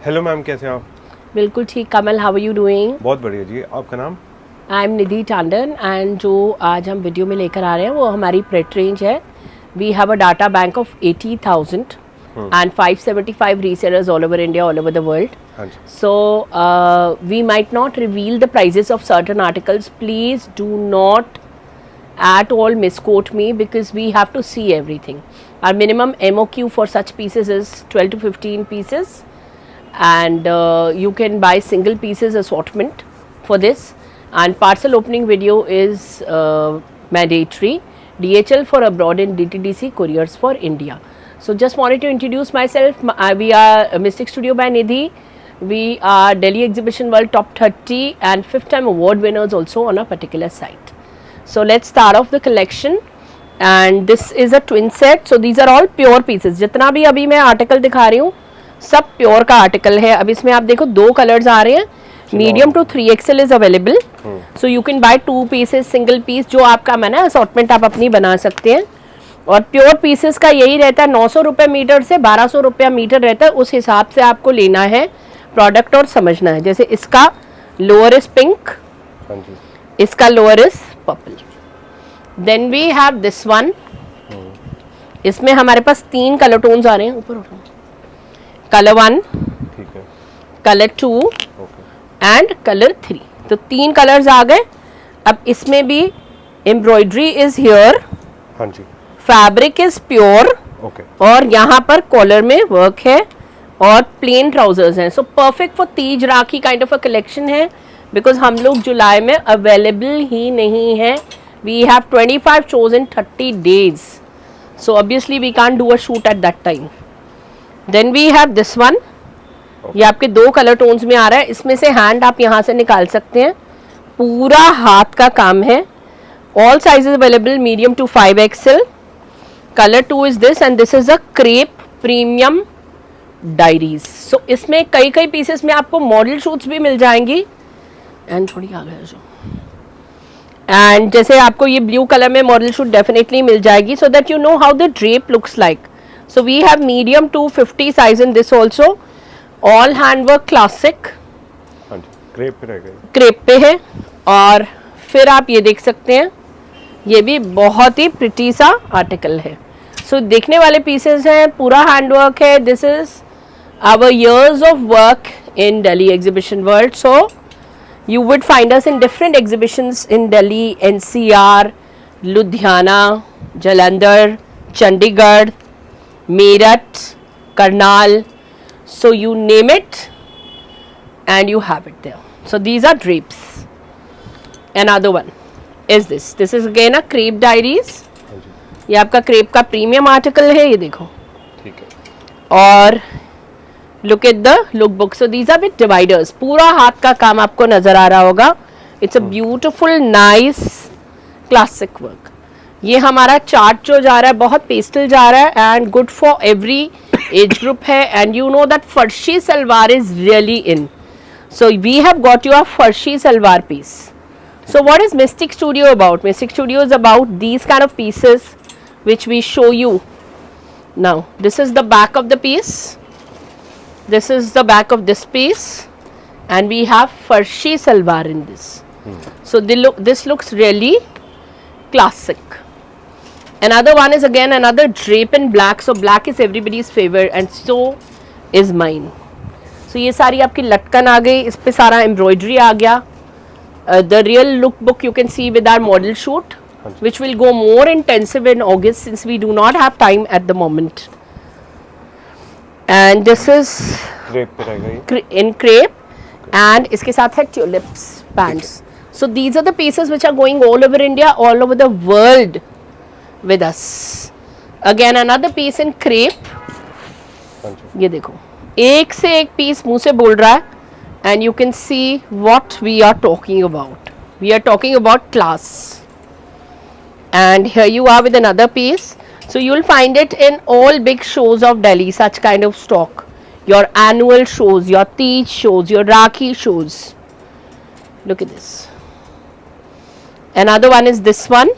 Hello ma'am, कैसे हैं आप? बिल्कुल ठीक। कमल, हाउ आर यू डूइंग? बहुत बढ़िया जी। आपका नाम? I am Nidhi Tandon and जो आज हम वीडियो में लेकर आ रहे हैं वो हमारी प्रेट रेंज है। We have a data bank of 80,000 and 575 resellers all over India, all over the world. हाँ जी। So we might not reveal the prices of certain articles. Please do not at all misquote me because we have to see everything. Our minimum MOQ for such pieces is 12 to 15 pieces, and you can buy single pieces assortment for this, and parcel opening video is mandatory. DHL for abroad and DTDC couriers for India. So just wanted to introduce myself. We are Mystic Studio by Nidhi. We are Delhi Exhibition World Top 30 and 5th time award winners also on a particular site. So let's start off the collection, and this is a twin set. So these are all pure pieces. जितना भी अभी मैं article दिखा रही हूँ सब pure का article है। अब इसमें आप देखो दो कलर्स आ रहे हैं। Medium to 3XL is available, so you can buy 2 pieces, single piece, जो आपका मैंने असॉर्टमेंट आप अपनी बना सकते हैं। और प्योर पीसेस का यही रहता है 900 रुपये मीटर से 1200 रुपया मीटर रहता है। उस हिसाब से आपको लेना है प्रोडक्ट और समझना है। जैसे इसका लोअर इज पिंक, इसका lower is purple. Then we have this one. इसमें हमारे पास 3 कलर टोन्स आ रहे हैं। ऊपर उठाओ। Colour 1, colour 2 and colour 3। तो 3 कलर्स आ गए। अब इसमें भी एम्ब्रॉयडरी इज हियर, हाँ जी, फैब्रिक इज प्योर, और यहाँ पर कॉलर में वर्क है और प्लेन ट्राउजर्स हैं। So perfect for Teej Rakhi kind of a collection है, बिकॉज हम लोग जुलाई में अवेलेबल ही नहीं है। We have 25 shows in 30 days, so obviously we can't do a shoot at that time. Then we have this one. ये आपके 2 कलर टोन्स में आ रहा है। इसमें से हैंड आप यहाँ से निकाल सकते हैं। पूरा हाथ का काम है। All sizes available, medium to 5XL। Colour 2 is this, and this is a crepe premium diaries. So इसमें कई कई पीसेस में आपको मॉडल शूट्स भी मिल जाएंगी। एंड थोड़ी आ गया जो, एंड जैसे आपको ये ब्लू कलर में मॉडल शूट डेफिनेटली मिल जाएगी, so that you know how the drape looks like. So we have medium to 50 size in this also. All handwork classic, crepe पे रहेगा, क्रेप पे है। और फिर आप ये देख सकते हैं, ये भी बहुत ही प्रिटी सा आर्टिकल है। सो देखने वाले पीसेस हैं, पूरा हैंडवर्क है। This is our years of work in Delhi Exhibition World. So you would find us in different exhibitions in Delhi, NCR, Ludhiana, Jalandhar, Chandigarh, Meerut, Karnal. So you name it and you have it there. So these are drapes. Another one is this. This is again a crepe diaries. ये आपका crepe का premium article है। ये देखो, ठीक है। और look at the look book. So these are with dividers. पूरा हाथ का काम आपको नजर आ रहा होगा। It's a beautiful nice classic work. ये हमारा चार्ट जो जा रहा है बहुत पेस्टल जा रहा है and good for every age group है। And you know that farshi salwar is really in, so we have got your farshi salwar piece. So what is Mystic Studio about? Mystic Studio is about these kind of pieces which we show you. Now this is the back of the piece, this is the back of this piece, and we have farshi salwar in this. So this looks really classic. Another one is again another drape in black. So black is everybody's favorite and so is mine. So ये सारी आपकी लटकन आ गई, इस पे सारा embroidery आ गया. The real lookbook you can see with our model shoot, which will go more intensive in August since we do not have time at the moment. And this is in crepe, and इसके साथ है tulips bands. So these are the pieces which are going all over India, all over the world with us. Again another piece in crepe. ये देखो, एक से एक piece मुंह से बोल रहा है. And you can see what we are talking about. We are talking about class. And here you are with another piece. So you will find it in all big shows of Delhi, such kind of stock. Your annual shows, your Teej shows, your Rakhi shows. Look at this. Another one is this one.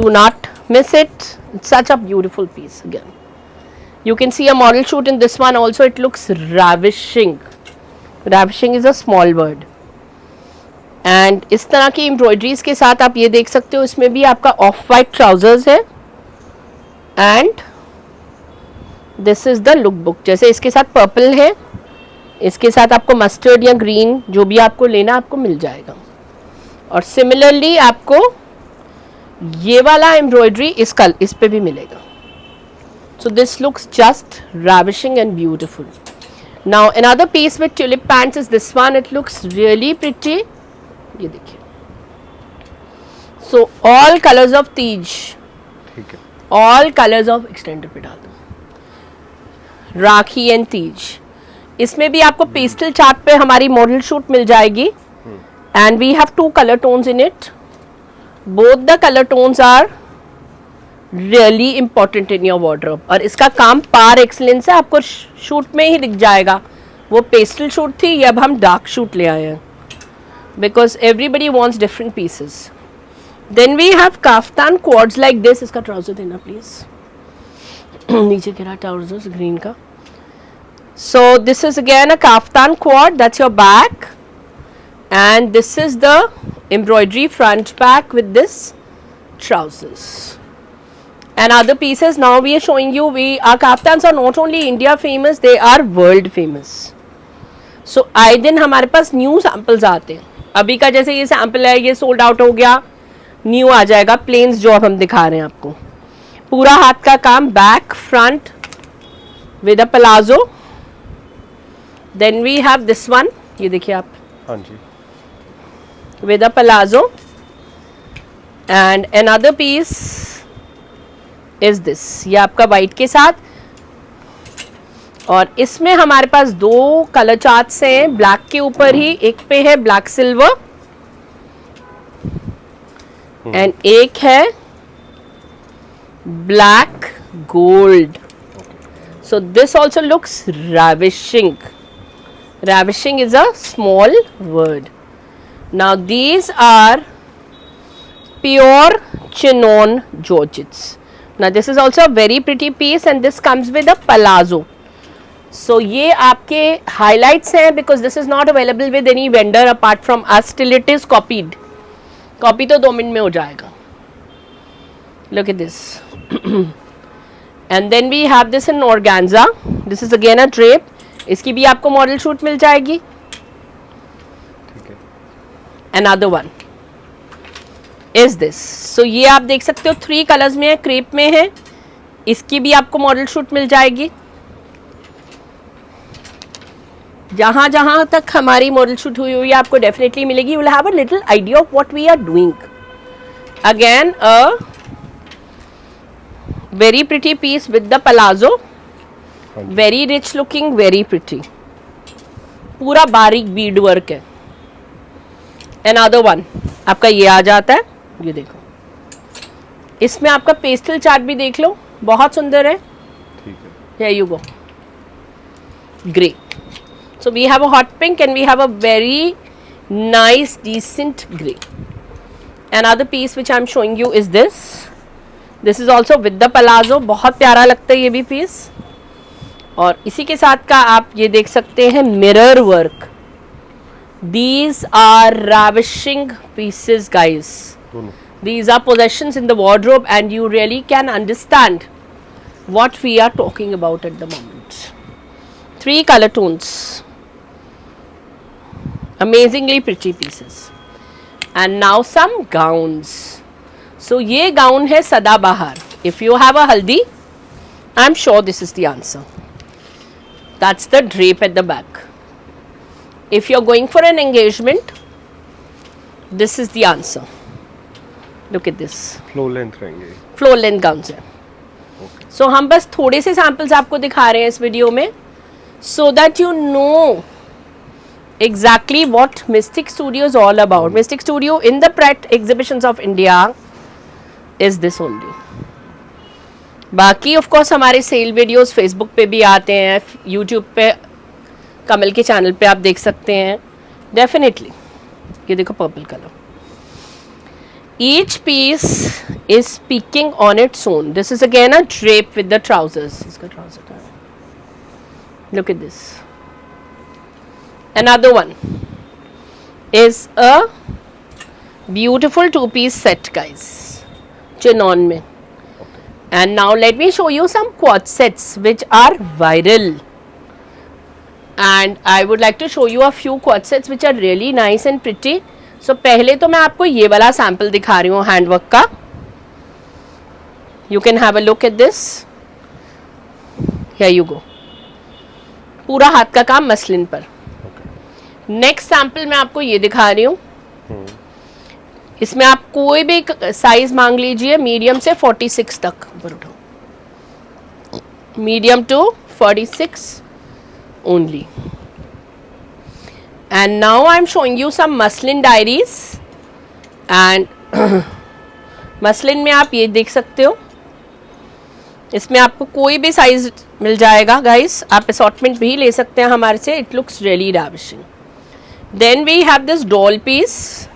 Do not miss it. It's such a beautiful piece again. You can see a model shoot in this one also. It looks ravishing. Ravishing is a small word. And इस तरह की embroideries के साथ आप ये देख सकते हो, इसमें भी आपका ऑफ वाइट ट्राउजर्स है and this is the look book. जैसे इसके साथ पर्पल है, इसके साथ आपको मस्टर्ड या ग्रीन जो भी आपको लेना आपको मिल जाएगा. और सिमिलरली आपको ये वाला एम्ब्रॉयडरी इस पे भी मिलेगा. So this looks just ravishing and beautiful. Now another piece with tulip pants is this one. It looks really pretty. ये देखिए. So all colors of Teej, ठीक है. all colors of extended पे डाल दो. राखी एंड तीज. इसमें भी आपको पेस्टल चार्ट पे हमारी मॉडल शूट मिल जाएगी. And we have 2 color tones in it. Both the color tones are really important in your wardrobe. और इसका काम पार एक्सलेंस है, आपको शूट में ही दिख जाएगा. वो पेस्टल शूट थी, ये अब हम डार्क शूट ले आए हैं because everybody wants different pieces. Then we have kaftan quads like this. इसका ट्राउजर देना प्लीज. नीचे गिरा ट्राउजर्स ग्रीन का. So this is again a kaftan quad. That's your back. And this is the embroidery front back with this trousers and other pieces. Now we are showing you, our kaftans are not only India famous, they are world famous. So आए दिन हमारे पास new samples आते हैं. अभी का जैसे ये sample है, ये सोल्ड आउट हो गया, न्यू आ जाएगा. प्लेन्स जो अब हम दिखा रहे हैं आपको, पूरा हाथ का काम, back front with a palazzo. Then we have this one, ये देखिए आप, हाँ जी, with a palazzo. And another piece is this. ये आपका वाइट के साथ, और इसमें हमारे पास 2 कलर चार्ट्स हैं ब्लैक के ऊपर ही. एक पे है ब्लैक सिल्वर एंड एक है black gold. So this also looks ravishing. Ravishing is a small word. Now these are pure chignon georgettes. Now this is also a very pretty piece and this comes with a palazzo. So ये आपके highlights हैं because this is not available with any vendor apart from us till it is copied. Copy तो 2 minute में हो जाएगा. Look at this. And then we have this in organza. This is again a drape. इसकी भी आपको model shoot मिल जाएगी. Another one is this. So ये आप देख सकते हो 3 कलर्स में है, क्रेप में है. इसकी भी आपको मॉडल शूट मिल जाएगी. जहां जहां तक हमारी मॉडल शूट हुई हुई आपको डेफिनेटली मिलेगी. You will have a little idea of what we are doing. Again a very pretty piece with the palazzo. Very rich looking, very pretty. पूरा बारीक बीड वर्क है. Another one आपका ये आ जाता है, ये देखो. इसमें आपका पेस्टल चार्ट भी देख लो, बहुत सुंदर है. ठीक है. Here you go. Grey. So we have a hot pink and we have a very nice decent grey. Another piece which I am showing you is this. This is also with the palazzo. बहुत प्यारा लगता है ये भी piece. और इसी के साथ का आप ये देख सकते हैं mirror work. These are ravishing pieces, guys. These are possessions in the wardrobe and you really can understand what we are talking about at the moment. 3 color tones. Amazingly pretty pieces. And now some gowns. So ये gown है सदाबहार. If you have a haldi, I'm sure this is the answer. That's the drape at the back. If you're going for an engagement, this is the answer. Look at this. Flow length रहेंगे. Flow length gowns है. सो हम बस थोड़े से samples आपको दिखा रहे हैं इस वीडियो में, so that you know exactly what Mystic Studio is all about. Mystic Studio in the Pret exhibitions of India is this only. बाकी ऑफ कोर्स हमारे सेल वीडियोस फेसबुक पे भी आते हैं, यूट्यूब पे कमल के चैनल पे आप देख सकते हैं डेफिनेटली. ये देखो purple colour. each piece is speaking on its own. This is again a drape with the trousers. इसका trouser था. Look at this. Another one is a beautiful two-piece set, guys. Chinon में. And now let me show you some quad sets which are viral. And I would like to show you a few quad sets which are really nice and pretty. So पहले तो मैं आपको ये वाला sample दिखा रही हूँ handwork का. You can have a look at this. Here you go. पूरा हाथ का काम मसलिन पर. नेक्स्ट सैम्पल मैं आपको ये दिखा रही हूँ. इसमें आप कोई भी साइज मांग लीजिए, मीडियम से 46 तक. ऊपर उठाओ. Medium to 46 only. And now I am showing you some muslin diaries. And muslin में आप ये देख सकते हो, इसमें आपको कोई भी साइज मिल जाएगा गाइस. आप असॉर्टमेंट भी ले सकते हैं हमारे से. It looks really ravishing. Then we have this doll piece.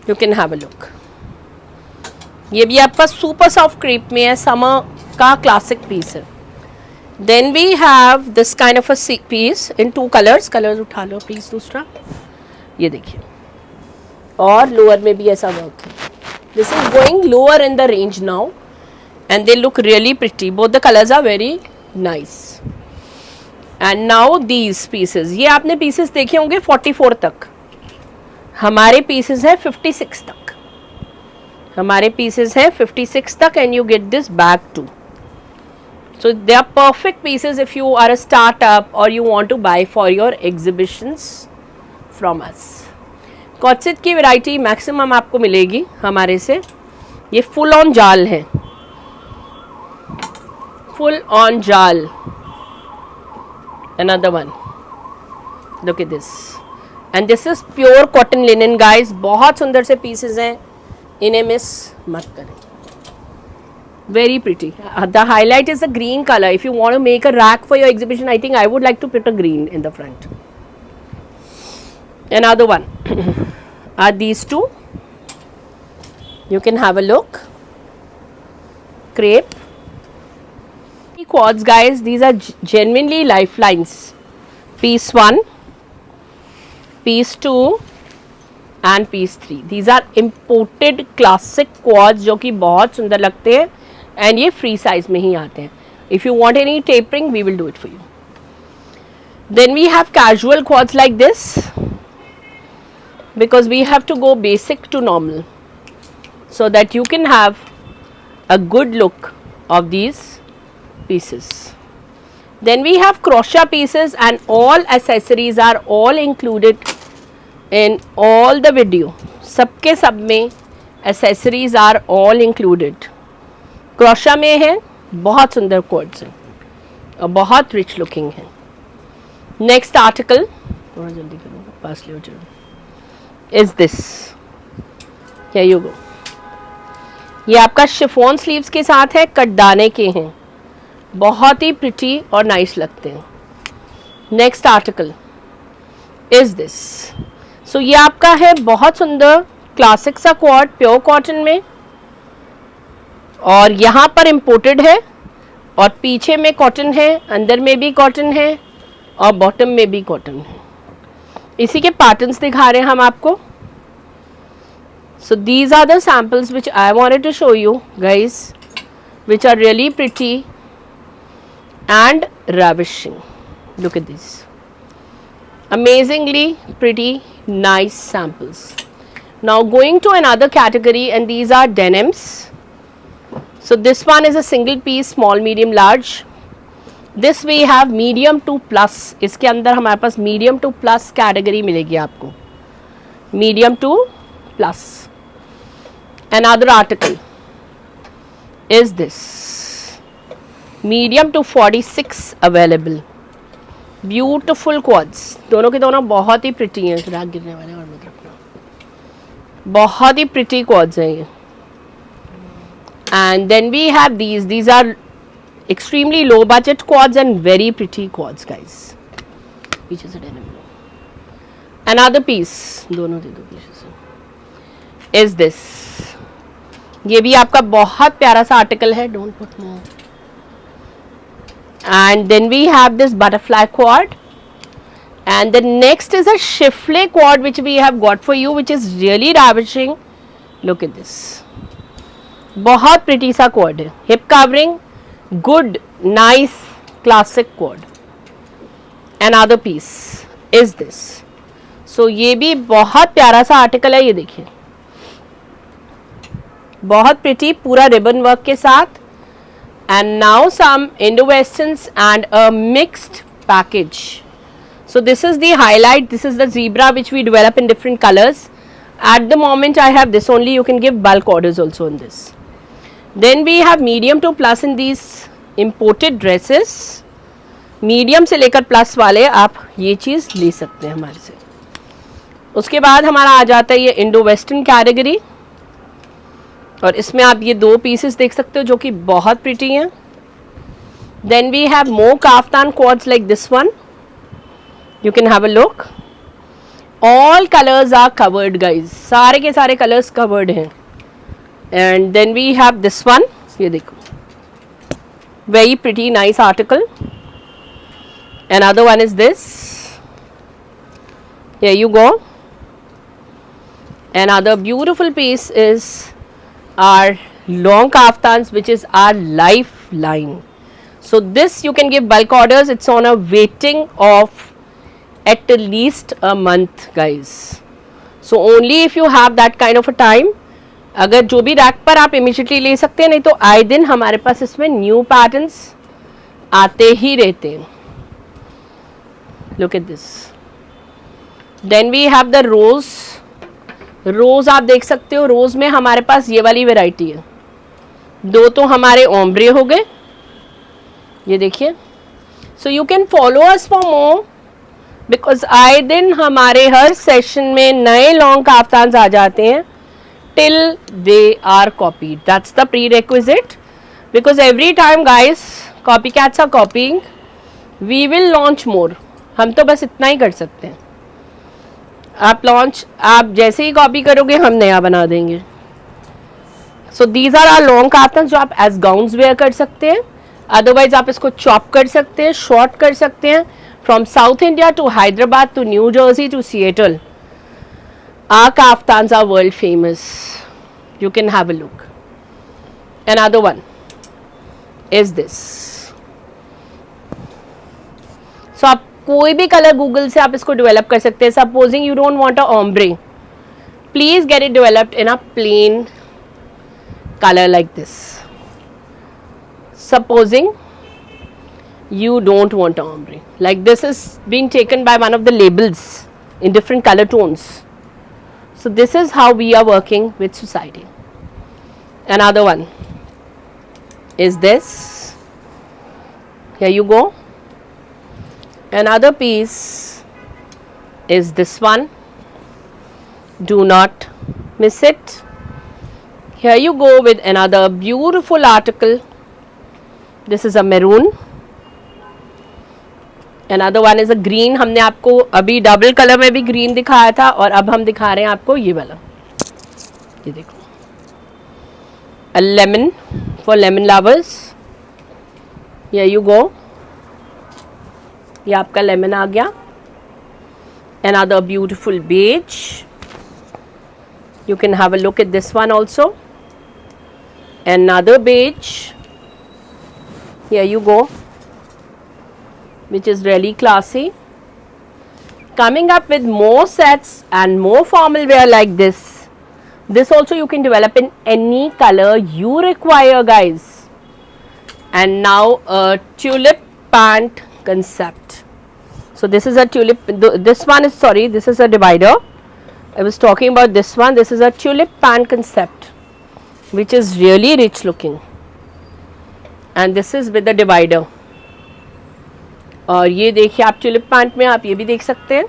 You can have a look. ये भी आपका सुपर सॉफ्ट क्रेप में है. समर का क्लासिक पीस है. Then we have this kind of a piece in two colors. Colors उठा लो please. दूसरा ये देखिए, और लोअर में भी ऐसा वर्क है. This is going lower in the range now and they look really pretty. Both the colors are very nice. And now these pieces, ये आपने pieces देखे होंगे 44 तक. हमारे pieces है 56 तक. हमारे pieces है 56 तक and you get this bag too. So they are perfect pieces if you are a startup or you want to buy for your exhibitions from us. Coord set की वैरायटी मैक्सिमम आपको मिलेगी हमारे से. ये full on जाल है. Full on जाल. Another one. Look at this. And this is pure cotton linen guys. बहुत सुंदर से pieces हैं. इन्हें मिस मत करें. Very pretty. The highlight is the green color. If you want to make a rack for your exhibition, I think I would like to put a green in the front. Another one are these two. You can have a look. Crepe. Quads guys, these are genuinely lifelines. Piece 1, piece 2 and piece 3. These are imported classic quads जो कि बहुत सुंदर लगते हैं. And ये free size में ही आते हैं. If you want any tapering, we will do it for you. Then we have casual quads like this, because we have to go basic to normal, so that you can have a good look of these pieces. Then we have crochet pieces and all accessories are all included in all the video. सबके सब में accessories are all included. Crochet में है. बहुत सुंदर codes हैं और बहुत रिच लुकिंग है. नेक्स्ट आर्टिकल, थोड़ा जल्दी करो, पास ले चलो. Is this. क्या यू गो. ये आपका शिफॉन स्लीव्स के साथ है. कटदाने के हैं. बहुत ही प्रिटी और नाइस लगते हैं. Next article is this. So ये आपका है बहुत सुंदर क्लासिक सा क्वाड प्योर कॉटन में, और यहाँ पर इम्पोर्टेड है और पीछे में कॉटन है, अंदर में भी कॉटन है और बॉटम में भी कॉटन है. इसी के पैटर्न्स दिखा रहे हैं हम आपको. So these are the samples which I wanted to show you guys, which are really pretty and ravishing. Look at this. Amazingly pretty, nice samples. Now going to another category, and these are denims. So this one is a single piece, small, medium, large. This we have medium to plus. इसके अंदर हमारे पास medium to plus category मिलेगी आपको. Medium to plus. Another article is this. Medium to 46 available. Beautiful quads, दोनों के दोनों बहुत ही pretty हैं. राग गिरने वाले और मत रखना. बहुत ही प्रिटी क्वाड्स हैं ये. And then we have these are extremely low budget quads and very pretty quads guys. पीछे से डेनिम लो. अनदर पीस, दोनों दे दो पीछे से. इज दिस, ये भी आपका बहुत प्यारा सा आर्टिकल है. Don't put more. And then we have this butterfly quad. And the next is a chiffle quad which we have got for you, which is really ravishing. Look at this. बहुत pretty सा quad है. Hip covering, good, nice, classic quad. Another piece is this. So ये भी बहुत प्यारा सा article है. ये देखिए, बहुत pretty, पूरा ribbon work के साथ. And now some Indo-Westerns and a mixed package. So this is the highlight, this is the zebra which we develop in different colors. At the moment I have this only, you can give bulk orders also in this. Then we have medium to plus in these imported dresses. Medium से लेकर plus वाले आप ये चीज़ ले सकते हैं हमारे से. उसके बाद हमारा आ जाता है ये इंडो वेस्टर्न कैटेगरी, और इसमें आप ये 2 पीसेस देख सकते हो जो कि बहुत प्रिटी हैं. Then we have more kaftan quads like this one. You can have a look. All colors are covered guys, सारे के सारे colors covered हैं. And then we have this one, ये देखो, very pretty nice article. Another one is this, here you go. Another beautiful piece is our long kaftans, which is our lifeline. So this you can give bulk orders. It's on a waiting of at least a month guys. So only if you have that kind of a time. अगर जो भी rack पर आप immediately ले सकते हैं, नहीं तो आए दिन हमारे पास इसमें न्यू पैटर्न्स आते ही रहते हैं. Look at this. Then we have the rose. रोज आप देख सकते हो, रोज में हमारे पास ये वाली वैरायटी है. 2 तो हमारे ओम्ब्रे हो गए, ये देखिए. सो you can follow us for more, because आए दिन हमारे हर सेशन में नए लॉन्ग काफ्तान्स आ जाते हैं till they are copied. That's the prerequisite, because every time guys copycats are copying. We will launch more. हम तो बस इतना ही कर सकते हैं. आप जैसे ही कॉपी करोगे हम नया बना देंगे. So these are are long kaftans जो आप एज गाउन्स वेयर कर सकते हैं. अदरवाइज आप इसको चॉप कर सकते हैं, शॉर्ट कर सकते हैं. From South India to Hyderabad to New Jersey to Seattle, our kaftans are world famous. You can have a look. Another one is this. So आप कोई भी कलर गूगल से आप इसको डेवलप कर सकते हैं. Supposing you don't want a ombre, please get it developed in a plain color like this. Supposing you don't want a ombre, like this is being taken by one of the labels in different color tones. So this is how we are working with society. Another one is this, here you go. Another piece is this one, do not miss it. Here you go with another beautiful article. This is a maroon. Another one is a green. हमने आपको अभी double colour में भी green दिखाया था, और अब हम दिखा रहे हैं आपको ये वाला. ये देखो, a lemon for lemon lovers. Here you go. ये आपका लेमन आ गया. Another beautiful beige. You can have a look at this one also. Another beige. Here you go, which is really classy. Coming up with more sets and more formal wear like this. This also you can develop in any color you require guys. And now a tulip pant concept. So this is a tulip, this one is, sorry, this is a divider. I was talking about this one. This is a tulip pant concept, which is really rich looking. And this is with the divider. और ये देखिए आप tulip pant में आप ये भी देख सकते हैं.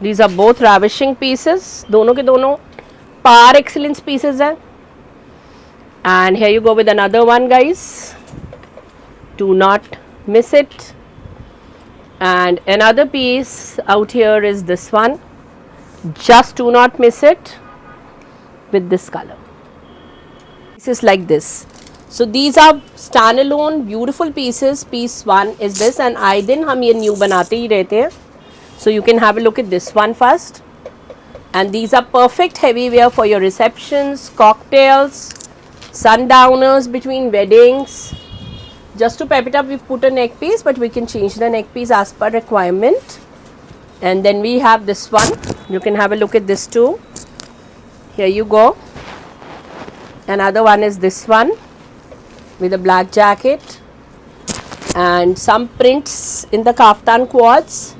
These are both ravishing pieces. दोनों के दोनों par excellence pieces हैं. And here you go with another one guys. Do not miss it. And another piece out here is this one. Just do not miss it. with this color. This is like this. So these are standalone beautiful pieces. Piece 1 is this, and आए दिन हम ये new बनाते ही रहते हैं. So you can have a look at this one first. And these are perfect heavy wear for your receptions, cocktails, sundowners between weddings. Just to pep it up, we've put a neck piece, but we can change the neck piece as per requirement. And then we have this one. You can have a look at this too. Here you go. Another one is this one with a black jacket and some prints in the kaftan quads,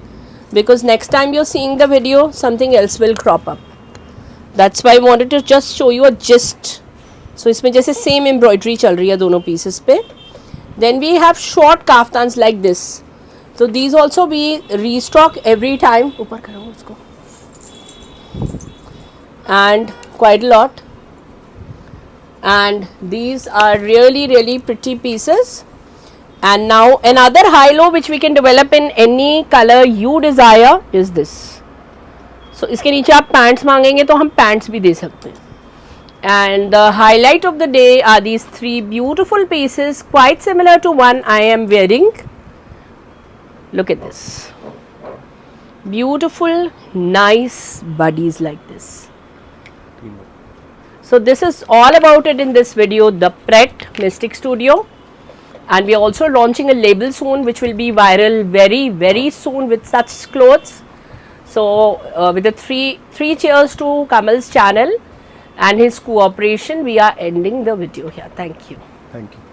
because next time you're seeing the video something else will crop up. That's why I wanted to just show you a gist. So इसमें जैसे same embroidery चल रही है दोनों pieces पे. Then we have short kaftans like this. So these also we restock every time. ऊपर करो उसको. And quite a lot. And these are really pretty pieces. And now another high-low which we can develop in any color you desire is this. So इसके नीचे आप pants मांगेंगे तो हम pants भी दे सकते हैं. And the highlight of the day are these 3 beautiful pieces, quite similar to one I am wearing. Look at this. Beautiful, nice buddies like this. So this is all about it in this video, the Pret Mystic Studio. And we are also launching a label soon which will be viral very soon with such clothes. So with the three cheers to Kamal's channel and his cooperation, we are ending the video here. Thank you. Thank you.